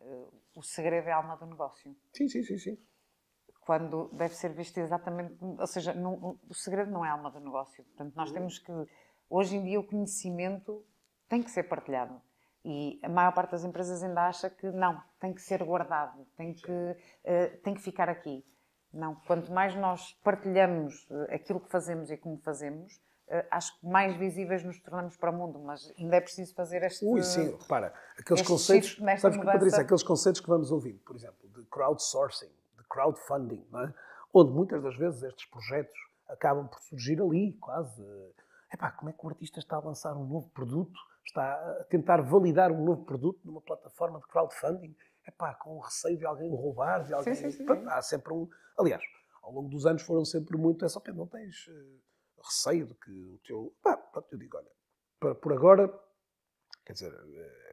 o segredo é a alma do negócio. Sim. Quando deve ser visto exatamente... Ou seja, o segredo não é a alma do negócio. Portanto, nós temos que... Hoje em dia o conhecimento tem que ser partilhado. E a maior parte das empresas ainda acha que não, tem que ser guardado, tem que ficar aqui. Não, quanto mais nós partilhamos aquilo que fazemos e como fazemos, acho que mais visíveis nos tornamos para o mundo, mas ainda é preciso fazer este... Sim, repara, aqueles conceitos, sabes que, Patrícia, aqueles conceitos que vamos ouvindo, por exemplo, de crowdsourcing, de crowdfunding, não é? Onde muitas das vezes estes projetos acabam por surgir ali, quase... como é que o artista está a lançar um novo produto, está a tentar validar um novo produto numa plataforma de crowdfunding, com o receio de alguém roubar, de alguém... Sim. Há sempre um... Aliás, ao longo dos anos foram sempre muito... não tens receio de que o teu... eu digo, olha, por agora, quer dizer,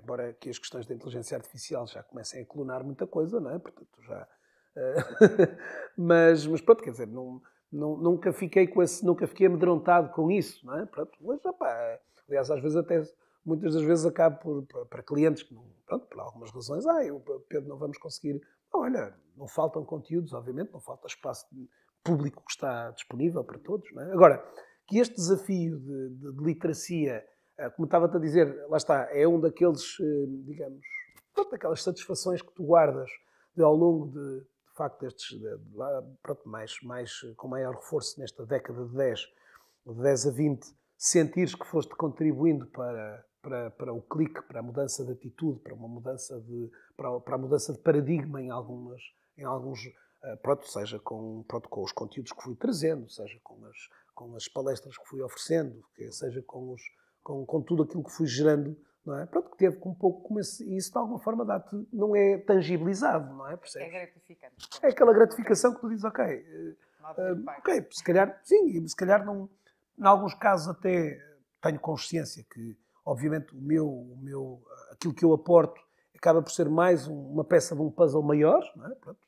embora que as questões da inteligência artificial já comecem a clonar muita coisa, não é? Portanto, já... mas pronto, quer dizer, nunca fiquei amedrontado com isso, não é? Pronto, mas, aliás, às vezes até... Muitas das vezes acabo para clientes que, por algumas razões, Pedro, não vamos conseguir... Olha, não faltam conteúdos, obviamente, não falta espaço público que está disponível para todos, não é? Agora, que este desafio de literacia, como estava-te a dizer, lá está, é um daqueles, digamos, daquelas satisfações que tu guardas ao longo de facto, com maior reforço nesta década de 10 a 20, sentires que foste contribuindo para o clique, para a mudança de atitude, para a mudança de paradigma em alguns, seja com os conteúdos que fui trazendo, seja com as palestras que fui oferecendo, seja com tudo aquilo que fui gerando, não é? Pronto, que teve um pouco como isso de alguma forma não é tangibilizado, não é? Percebes? É gratificante. É aquela gratificação que tu dizes, ok, se calhar, sim, e se calhar não, em alguns casos até tenho consciência que, obviamente, aquilo que eu aporto acaba por ser mais uma peça de um puzzle maior, não é? Pronto,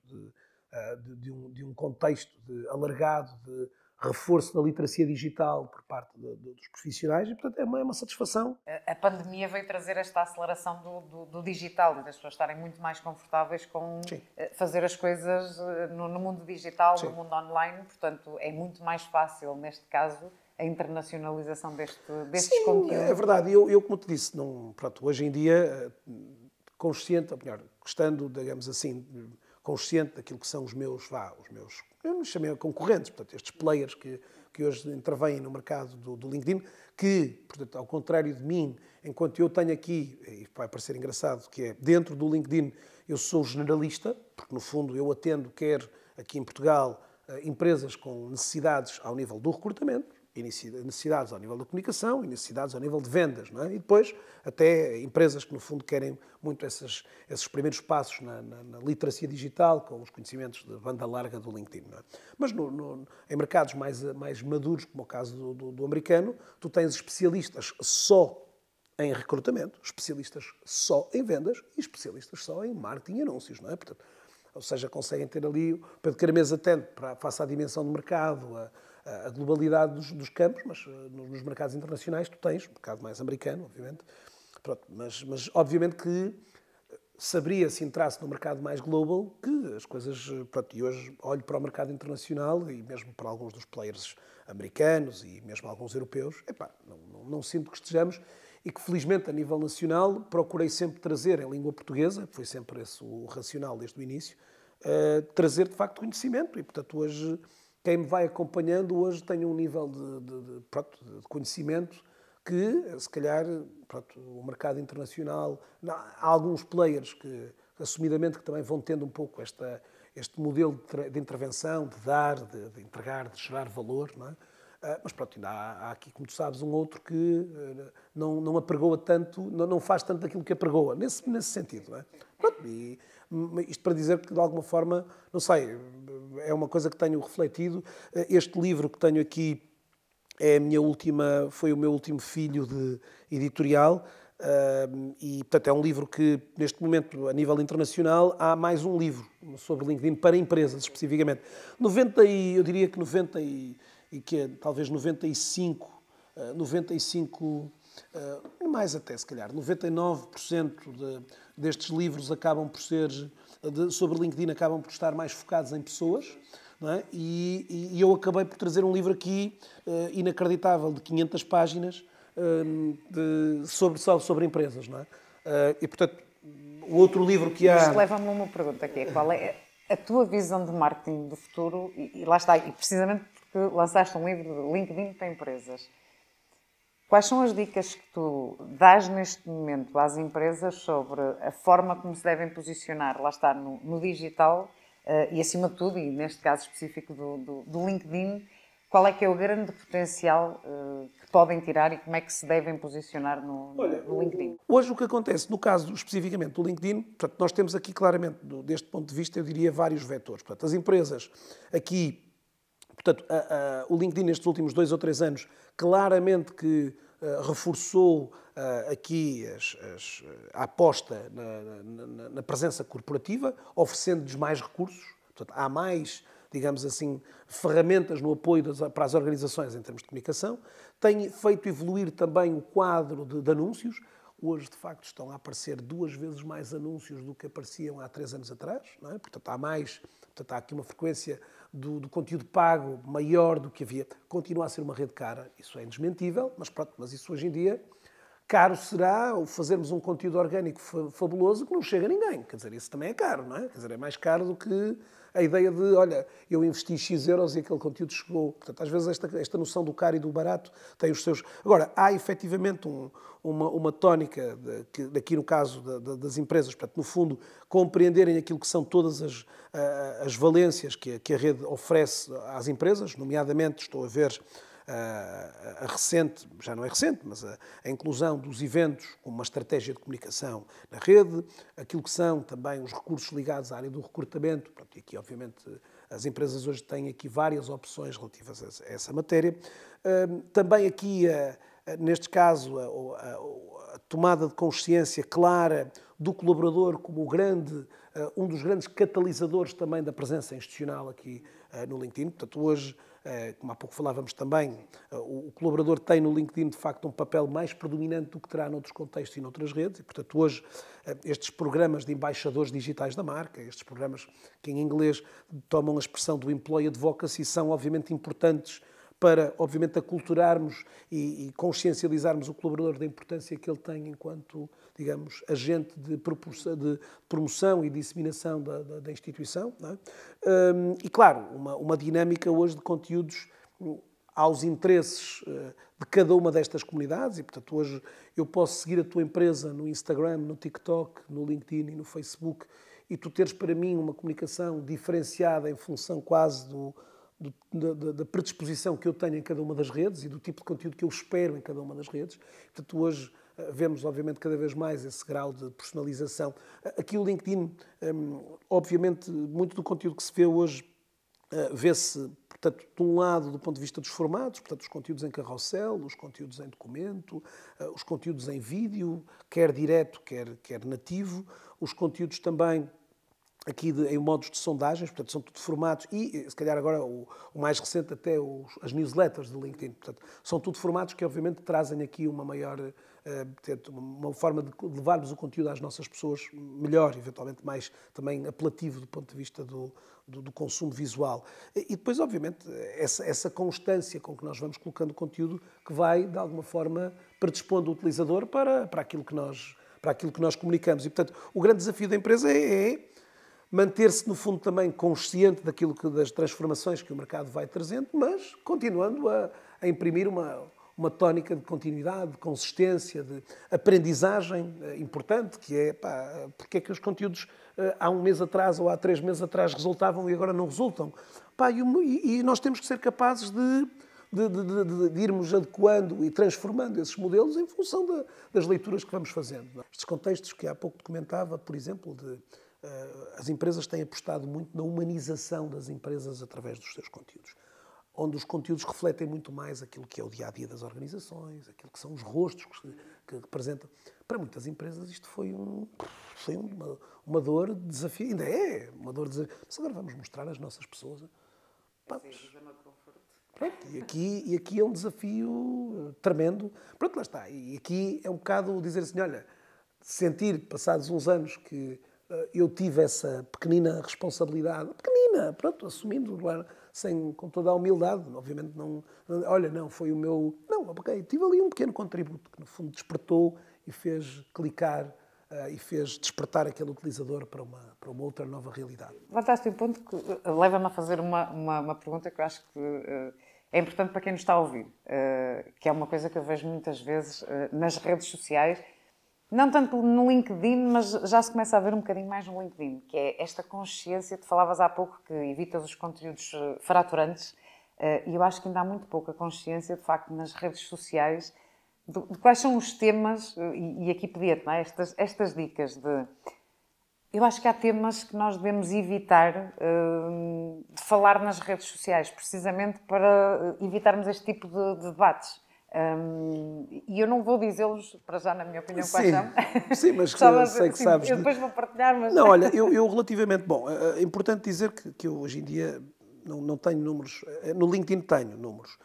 de um contexto alargado de reforço da literacia digital por parte dos profissionais e, portanto, é uma satisfação. A pandemia veio trazer esta aceleração do digital e das pessoas estarem muito mais confortáveis com fazer as coisas no mundo digital, no mundo online, portanto, é muito mais fácil, neste caso, a internacionalização destes conteúdos. É verdade. Eu, como te disse, hoje em dia, consciente, ou melhor, estando, digamos assim, consciente daquilo que são os meus, eu me chamei concorrentes, portanto, estes players que hoje intervêm no mercado do LinkedIn, que, portanto, ao contrário de mim, enquanto eu tenho aqui, e vai parecer engraçado, que é, dentro do LinkedIn, eu sou generalista, porque, no fundo, eu atendo, quer aqui em Portugal, empresas com necessidades ao nível do recrutamento, necessidades ao nível da comunicação e necessidades ao nível de vendas, não é? E depois até empresas que no fundo querem muito esses primeiros passos na literacia digital com os conhecimentos de banda larga do LinkedIn, não é? Mas em mercados mais maduros, como o caso do americano, tu tens especialistas só em recrutamento, especialistas só em vendas e especialistas só em marketing e anúncios, não é? Portanto, ou seja, conseguem ter ali, o Pedro Caramês atende face à dimensão do mercado, a globalidade dos campos, mas nos mercados internacionais tu tens, um mercado mais americano, obviamente, pronto, mas obviamente que saberia, se entrasse no mercado mais global, que as coisas, pronto, e hoje olho para o mercado internacional e mesmo para alguns dos players americanos e mesmo alguns europeus, não sinto que estejamos, e que felizmente a nível nacional procurei sempre trazer em língua portuguesa, foi sempre esse o racional desde o início, trazer de facto conhecimento e portanto hoje quem me vai acompanhando hoje tem um nível de conhecimento que se calhar pronto, o mercado internacional, há alguns players que assumidamente que também vão tendo um pouco este modelo de intervenção, de dar, de entregar, de gerar valor, não é? Mas pronto, ainda há aqui, como tu sabes, um outro que não apregoa tanto, não faz tanto aquilo que apregoa, nesse sentido. Não é? Pronto, e isto para dizer que, de alguma forma, não sei, é uma coisa que tenho refletido. Este livro que tenho aqui foi o meu último filho de editorial, e, portanto, é um livro que, neste momento, a nível internacional, há mais um livro sobre LinkedIn para empresas, especificamente. Eu diria que 90 e que talvez 95, mais até se calhar, 99% destes livros acabam por ser, sobre LinkedIn, acabam por estar mais focados em pessoas, não é? E eu acabei por trazer um livro aqui, inacreditável, de 500 páginas, sobre empresas, não é? E, portanto, o outro livro que há... Isto leva-me a uma pergunta aqui, qual é a tua visão de marketing do futuro? E lá está, e precisamente porque lançaste um livro de LinkedIn para empresas. Quais são as dicas que tu dás neste momento às empresas sobre a forma como se devem posicionar, lá está, no digital e, acima de tudo, e neste caso específico do LinkedIn, qual é que é o grande potencial que podem tirar e como é que se devem posicionar no LinkedIn? Hoje o que acontece, no caso especificamente do LinkedIn, portanto, nós temos aqui claramente, deste ponto de vista, eu diria vários vetores. Portanto, as empresas aqui... Portanto, o LinkedIn nestes últimos 2 ou 3 anos claramente que reforçou aqui a aposta na presença corporativa, oferecendo-lhes mais recursos. Portanto, há mais, digamos assim, ferramentas no apoio para as organizações em termos de comunicação. Tem feito evoluir também o quadro de anúncios. Hoje, de facto, estão a aparecer 2 vezes mais anúncios do que apareciam há 3 anos atrás, não é? Portanto, há aqui uma frequência do conteúdo pago maior do que havia. Continua a ser uma rede cara, isso é indesmentível, mas isso hoje em dia, caro será o fazermos um conteúdo orgânico fabuloso que não chega a ninguém. Quer dizer, isso também é caro, não é? Quer dizer, é mais caro do que a ideia de, olha, eu investi X euros e aquele conteúdo chegou. Portanto, às vezes esta noção do caro e do barato tem os seus... Agora, há efetivamente uma tónica, daqui no caso das empresas, portanto, no fundo, compreenderem aquilo que são todas as valências que a rede oferece às empresas, nomeadamente, estou a ver... a recente, já não é recente, mas a inclusão dos eventos como uma estratégia de comunicação na rede, aquilo que são também os recursos ligados à área do recrutamento, e aqui obviamente as empresas hoje têm aqui várias opções relativas a essa matéria. Também aqui, neste caso, a tomada de consciência clara do colaborador como um dos grandes catalisadores também da presença institucional aqui no LinkedIn. Portanto, hoje, como há pouco falávamos também, o colaborador tem no LinkedIn, de facto, um papel mais predominante do que terá noutros contextos e noutras redes. E, portanto, hoje, estes programas de embaixadores digitais da marca, estes programas que em inglês tomam a expressão do employee advocacy, são obviamente importantes para, obviamente, aculturarmos e consciencializarmos o colaborador da importância que ele tem enquanto, digamos, agente de promoção e disseminação da instituição. Não é? E, claro, uma dinâmica hoje de conteúdos aos interesses de cada uma destas comunidades e, portanto, hoje eu posso seguir a tua empresa no Instagram, no TikTok, no LinkedIn e no Facebook e tu teres para mim uma comunicação diferenciada em função quase da predisposição que eu tenho em cada uma das redes e do tipo de conteúdo que eu espero em cada uma das redes. Portanto, hoje vemos, obviamente, cada vez mais esse grau de personalização. Aqui o LinkedIn, obviamente, muito do conteúdo que se vê hoje vê-se, portanto, de um lado, do ponto de vista dos formatos, portanto, os conteúdos em carrossel, os conteúdos em documento, os conteúdos em vídeo, quer direto, quer nativo, os conteúdos também aqui em modos de sondagens, portanto, são tudo formatos e, se calhar agora, o mais recente até as newsletters do LinkedIn, portanto, são tudo formatos que, obviamente, trazem aqui uma maior, uma forma de levarmos o conteúdo às nossas pessoas melhor, eventualmente mais também apelativo do ponto de vista do consumo visual. E depois, obviamente, essa constância com que nós vamos colocando conteúdo que vai, de alguma forma, predispondo o utilizador para aquilo que nós comunicamos. E, portanto, o grande desafio da empresa é manter-se, no fundo, também consciente das transformações que o mercado vai trazendo, mas continuando a imprimir uma tónica de continuidade, de consistência, de aprendizagem importante, que é porque é que os conteúdos há um mês atrás ou há 3 meses atrás resultavam e agora não resultam. E nós temos que ser capazes de irmos adequando e transformando esses modelos em função das leituras que vamos fazendo. Estes contextos que há pouco te comentava, por exemplo, as empresas têm apostado muito na humanização das empresas através dos seus conteúdos, onde os conteúdos refletem muito mais aquilo que é o dia-a-dia das organizações, aquilo que são os rostos que representam. Para muitas empresas isto foi uma dor de desafio, ainda é uma dor de desafio. Mas agora vamos mostrar às nossas pessoas. Pronto, e aqui é um desafio tremendo. Pronto, lá está. E aqui é um bocado dizer assim, olha, sentir, passados uns anos, que eu tive essa pequenina responsabilidade, pronto, assumindo, com toda a humildade, obviamente não foi o meu... Não, ok, tive ali um pequeno contributo que no fundo despertou e fez clicar e fez despertar aquele utilizador para uma outra nova realidade. Levantaste um ponto que leva-me a fazer uma pergunta que eu acho que é importante para quem nos está a ouvir, que é uma coisa que eu vejo muitas vezes nas redes sociais, não tanto no LinkedIn, mas já se começa a ver um bocadinho mais no LinkedIn, que é esta consciência, tu falavas há pouco que evitas os conteúdos fraturantes, e eu acho que ainda há muito pouca consciência, de facto, nas redes sociais, de quais são os temas, e aqui pedia-te, não é? estas dicas de... Eu acho que há temas que nós devemos evitar de falar nas redes sociais, precisamente para evitarmos este tipo de debates. E eu não vou dizê-los, para já, na minha opinião, quais são. Sim, mas sei que sabes. Eu depois vou partilhar, mas... Não, olha, eu relativamente... Bom, é importante dizer que eu hoje em dia não tenho números. No LinkedIn tenho números.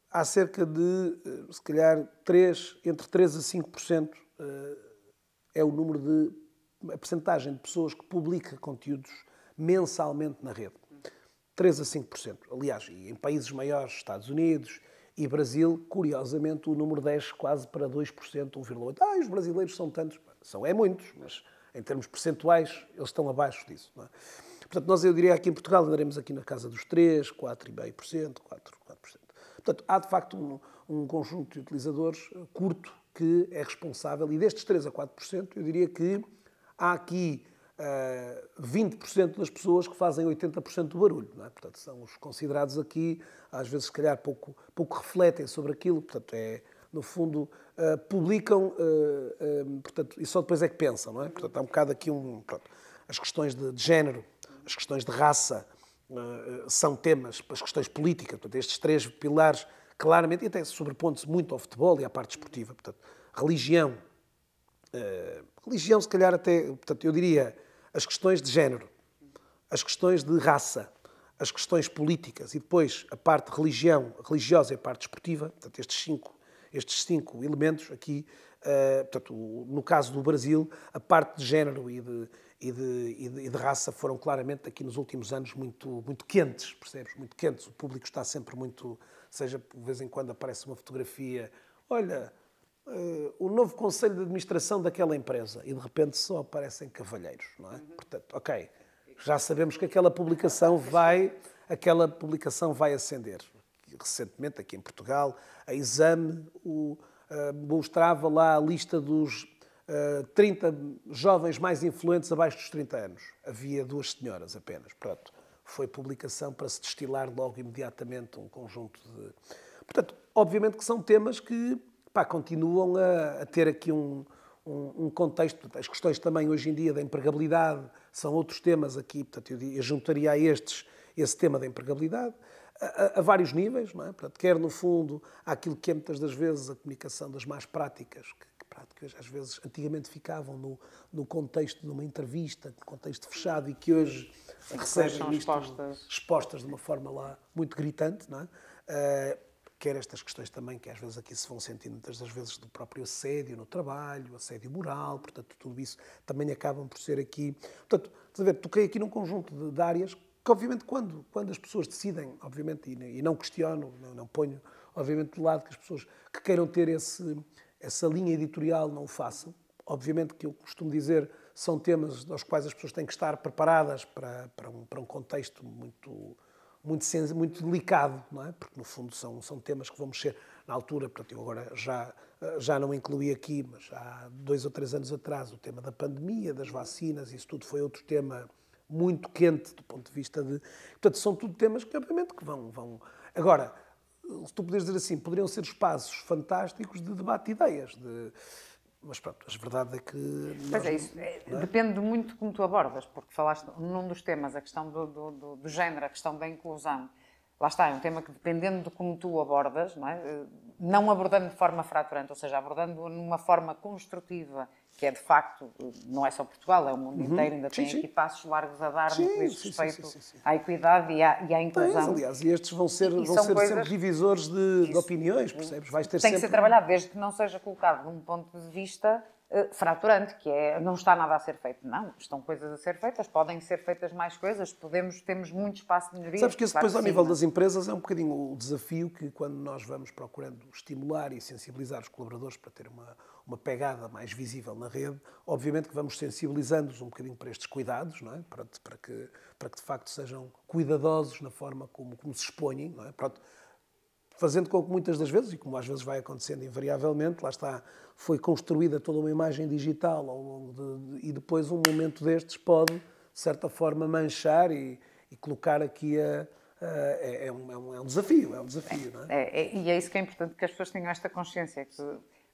Há cerca de, se calhar, entre 3% a 5% é o número a percentagem de pessoas que publica conteúdos mensalmente na rede. 3% a 5%. Aliás, em países maiores, Estados Unidos e Brasil, curiosamente, o número desce quase para 2%, 1,8%. Os brasileiros são tantos. É muitos, mas em termos percentuais, eles estão abaixo disso. Não é? Portanto, eu diria aqui em Portugal, andaremos aqui na casa dos 3%, 4,5%, 4%. Portanto, há de facto um conjunto de utilizadores curto que é responsável, e destes 3% a 4%, eu diria que há aqui 20% das pessoas que fazem 80% do barulho. Não é? Portanto, são os considerados aqui, às vezes, se calhar, pouco refletem sobre aquilo. Portanto, no fundo, publicam portanto, e só depois é que pensam. Não é? Portanto, há um bocado aqui as questões de género, as questões de raça, são temas, as questões políticas. Portanto, estes 3 pilares, claramente, e até sobrepondo-se muito ao futebol e à parte esportiva. Portanto, religião, se calhar até, portanto, eu diria, as questões de género, as questões de raça, as questões políticas e depois a parte religiosa e a parte esportiva, portanto, estes cinco elementos aqui, portanto, no caso do Brasil, a parte de género e de raça foram claramente aqui nos últimos anos muito quentes, percebes? Muito quentes. O público está sempre muito, seja de vez em quando aparece uma fotografia, olha, o novo conselho de administração daquela empresa e de repente só aparecem cavalheiros, não é? Portanto, ok, já sabemos que aquela publicação vai acender. Recentemente, aqui em Portugal, a Exame mostrava lá a lista dos 30 jovens mais influentes abaixo dos 30 anos. Havia 2 senhoras apenas. Pronto. foi publicação para se destilar logo imediatamente um conjunto de... Portanto, obviamente que são temas que continuam a ter aqui um contexto. As questões também hoje em dia da empregabilidade são outros temas aqui, portanto eu juntaria a estes esse tema da empregabilidade, a vários níveis, não é? Portanto, quer no fundo aquilo que é muitas das vezes a comunicação das más práticas, que às vezes antigamente ficavam no contexto de uma entrevista, no contexto fechado, e que hoje recebem expostas de uma forma lá muito gritante, não é? Quer estas questões também que às vezes aqui se vão sentindo muitas das vezes do próprio assédio no trabalho, assédio moral, portanto tudo isso também acabam por ser aqui... Portanto, estás a ver, toquei aqui num conjunto de áreas que obviamente quando as pessoas decidem, obviamente, e não questiono, não ponho obviamente de lado que as pessoas que queiram ter essa linha editorial não o façam. Obviamente que eu costumo dizer, são temas aos quais as pessoas têm que estar preparadas para um contexto muito delicado, não é? Porque no fundo são temas que vão mexer na altura. Portanto, eu agora já não incluí aqui, mas há 2 ou 3 anos atrás, o tema da pandemia, das vacinas, isso tudo foi outro tema muito quente do ponto de vista de... Portanto, são tudo temas que obviamente que vão... Agora, se tu poderes dizer assim, poderiam ser espaços fantásticos de debate de ideias, mas pronto, a verdade é que... Pois é, isso depende muito de como tu abordas, porque falaste num dos temas, a questão do género, a questão da inclusão. Lá está, é um tema que, dependendo de como tu abordas, não abordando de forma fraturante, ou seja, abordando numa forma construtiva, que é de facto, não é só Portugal, é o mundo inteiro, ainda tem aqui passos largos a dar no que diz respeito à equidade e à inclusão. Aliás, e estes vão ser sempre divisores de opiniões, percebes? Tem que ser trabalhado, desde que não seja colocado de um ponto de vista fraturante, que é, não está nada a ser feito. Não, estão coisas a ser feitas, podem ser feitas mais coisas, temos muito espaço de melhoria. Sabes que isso depois, ao nível das empresas, é um bocadinho o desafio que, quando nós vamos procurando estimular e sensibilizar os colaboradores para ter uma pegada mais visível na rede, obviamente que vamos sensibilizando-os um bocadinho para estes cuidados, não é? Para que de facto sejam cuidadosos na forma como se expõem, não é? Pronto. Fazendo com que muitas das vezes, e como às vezes vai acontecendo invariavelmente, lá está, foi construída toda uma imagem digital ao longo e depois um momento destes pode, de certa forma, manchar e colocar aqui é um desafio, não é? E é isso que é importante, que as pessoas tenham esta consciência, que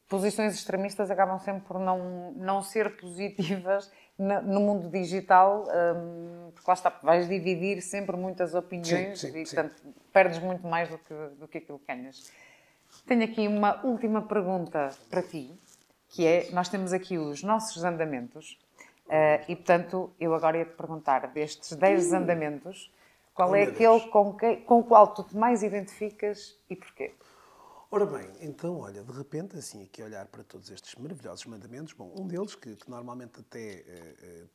posições extremistas acabam sempre por não ser positivas no mundo digital, porque lá está, vais dividir sempre muitas opiniões portanto, perdes muito mais do que aquilo que ganhas. Tenho aqui uma última pergunta para ti, que é, nós temos aqui os nossos andamentos, e portanto, eu agora ia-te perguntar, destes 10 andamentos, qual é aquele com o qual tu te mais identificas e porquê? Ora bem, então, olha, de repente, assim, aqui olhar para todos estes maravilhosos mandamentos, bom, um deles, que normalmente até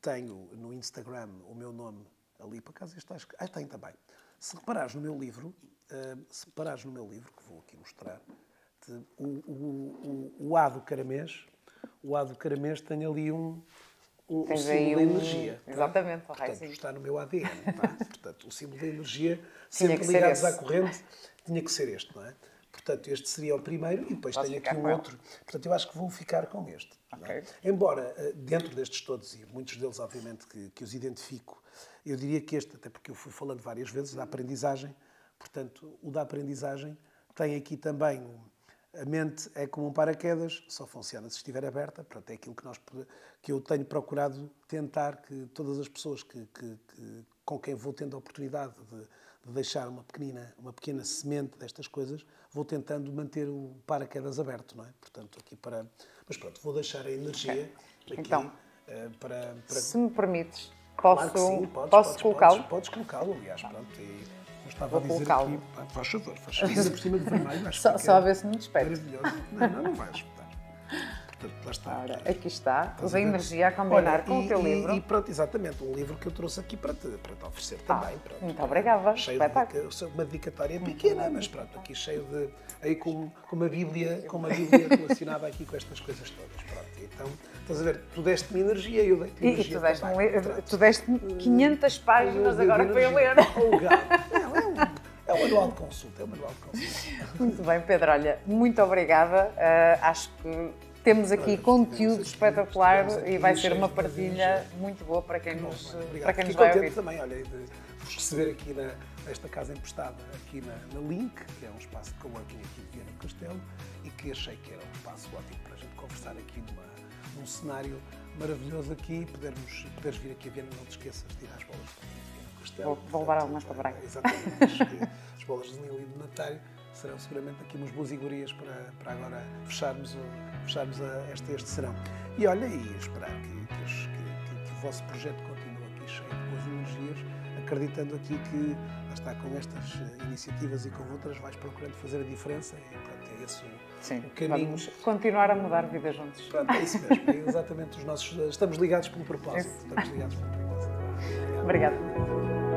tenho no Instagram o meu nome ali, por acaso este acho que... tem também. Se reparares no meu livro, que vou aqui mostrar, o A do Caramês, tem ali um símbolo da energia. Exatamente. Tá? Portanto, está no meu ADN. Tá? Portanto, o símbolo da energia, sempre ligados à corrente, tinha que ser este, não é? Portanto, este seria o primeiro e depois tenho aqui um outro. Portanto, eu acho que vou ficar com este. Okay. Embora, dentro destes todos, e muitos deles, obviamente, que os identifico, eu diria que este, até porque eu fui falando várias vezes, da aprendizagem, portanto, o da aprendizagem tem aqui também... A mente é como um paraquedas, só funciona se estiver aberta. Pronto, é aquilo que eu tenho procurado tentar que todas as pessoas com quem vou tendo a oportunidade de deixar uma pequena semente destas coisas, vou tentando manter o paraquedas aberto, não é? Portanto, aqui para... Mas pronto, vou deixar a energia aqui então, para... Se me permites, claro que sim, posso colocá-lo? Podes colocá-lo, aliás, pronto. E eu estava a dizer colocá-lo. Aqui, faz favor, ainda por cima de vermelho. Só a ver se me despedes. Maravilhoso. Não vais espetar. Portanto, lá está. Ora, aqui está, o da energia a combinar com o teu livro. E pronto, exatamente, um livro que eu trouxe aqui para te oferecer também. Pronto, muito obrigada. Cheio de uma dedicatória pequena, mas pronto, aqui cheio de... Aí com uma Bíblia relacionada aqui com estas coisas todas. Pronto, então, estás a ver, tu deste-me energia e eu dei-te energia E tu deste-me 500 páginas agora para eu ler. É um manual de consulta, Muito bem, Pedro, olha, muito obrigada. Acho que temos aqui conteúdo espetacular aqui e vai ser cheios uma de partilha prazeres. muito boa para quem nos, Obrigado. para quem nos Fiquei vai contente ouvir. também, olha, de vos receber aqui nesta casa emprestada, aqui na Link, que é um espaço de coworking aqui de Viana do Castelo, e que achei que era um espaço ótimo para a gente conversar aqui num cenário maravilhoso aqui, poderes vir aqui a Viana, não te esqueças de ir às bolas de Viana do Castelo. Vou levar algumas para Braga. Exatamente, as bolas de Nilo e de Natário serão seguramente aqui umas boas iguarias para agora fecharmos este serão. E olha, e esperar que o vosso projeto continue aqui cheio de boas energias, acreditando aqui que, lá está, com estas iniciativas e com outras, vais procurando fazer a diferença e pronto, é esse o caminho. Vamos continuar a mudar vida juntos. Pronto, é isso mesmo, é exatamente estamos ligados pelo propósito. Obrigada.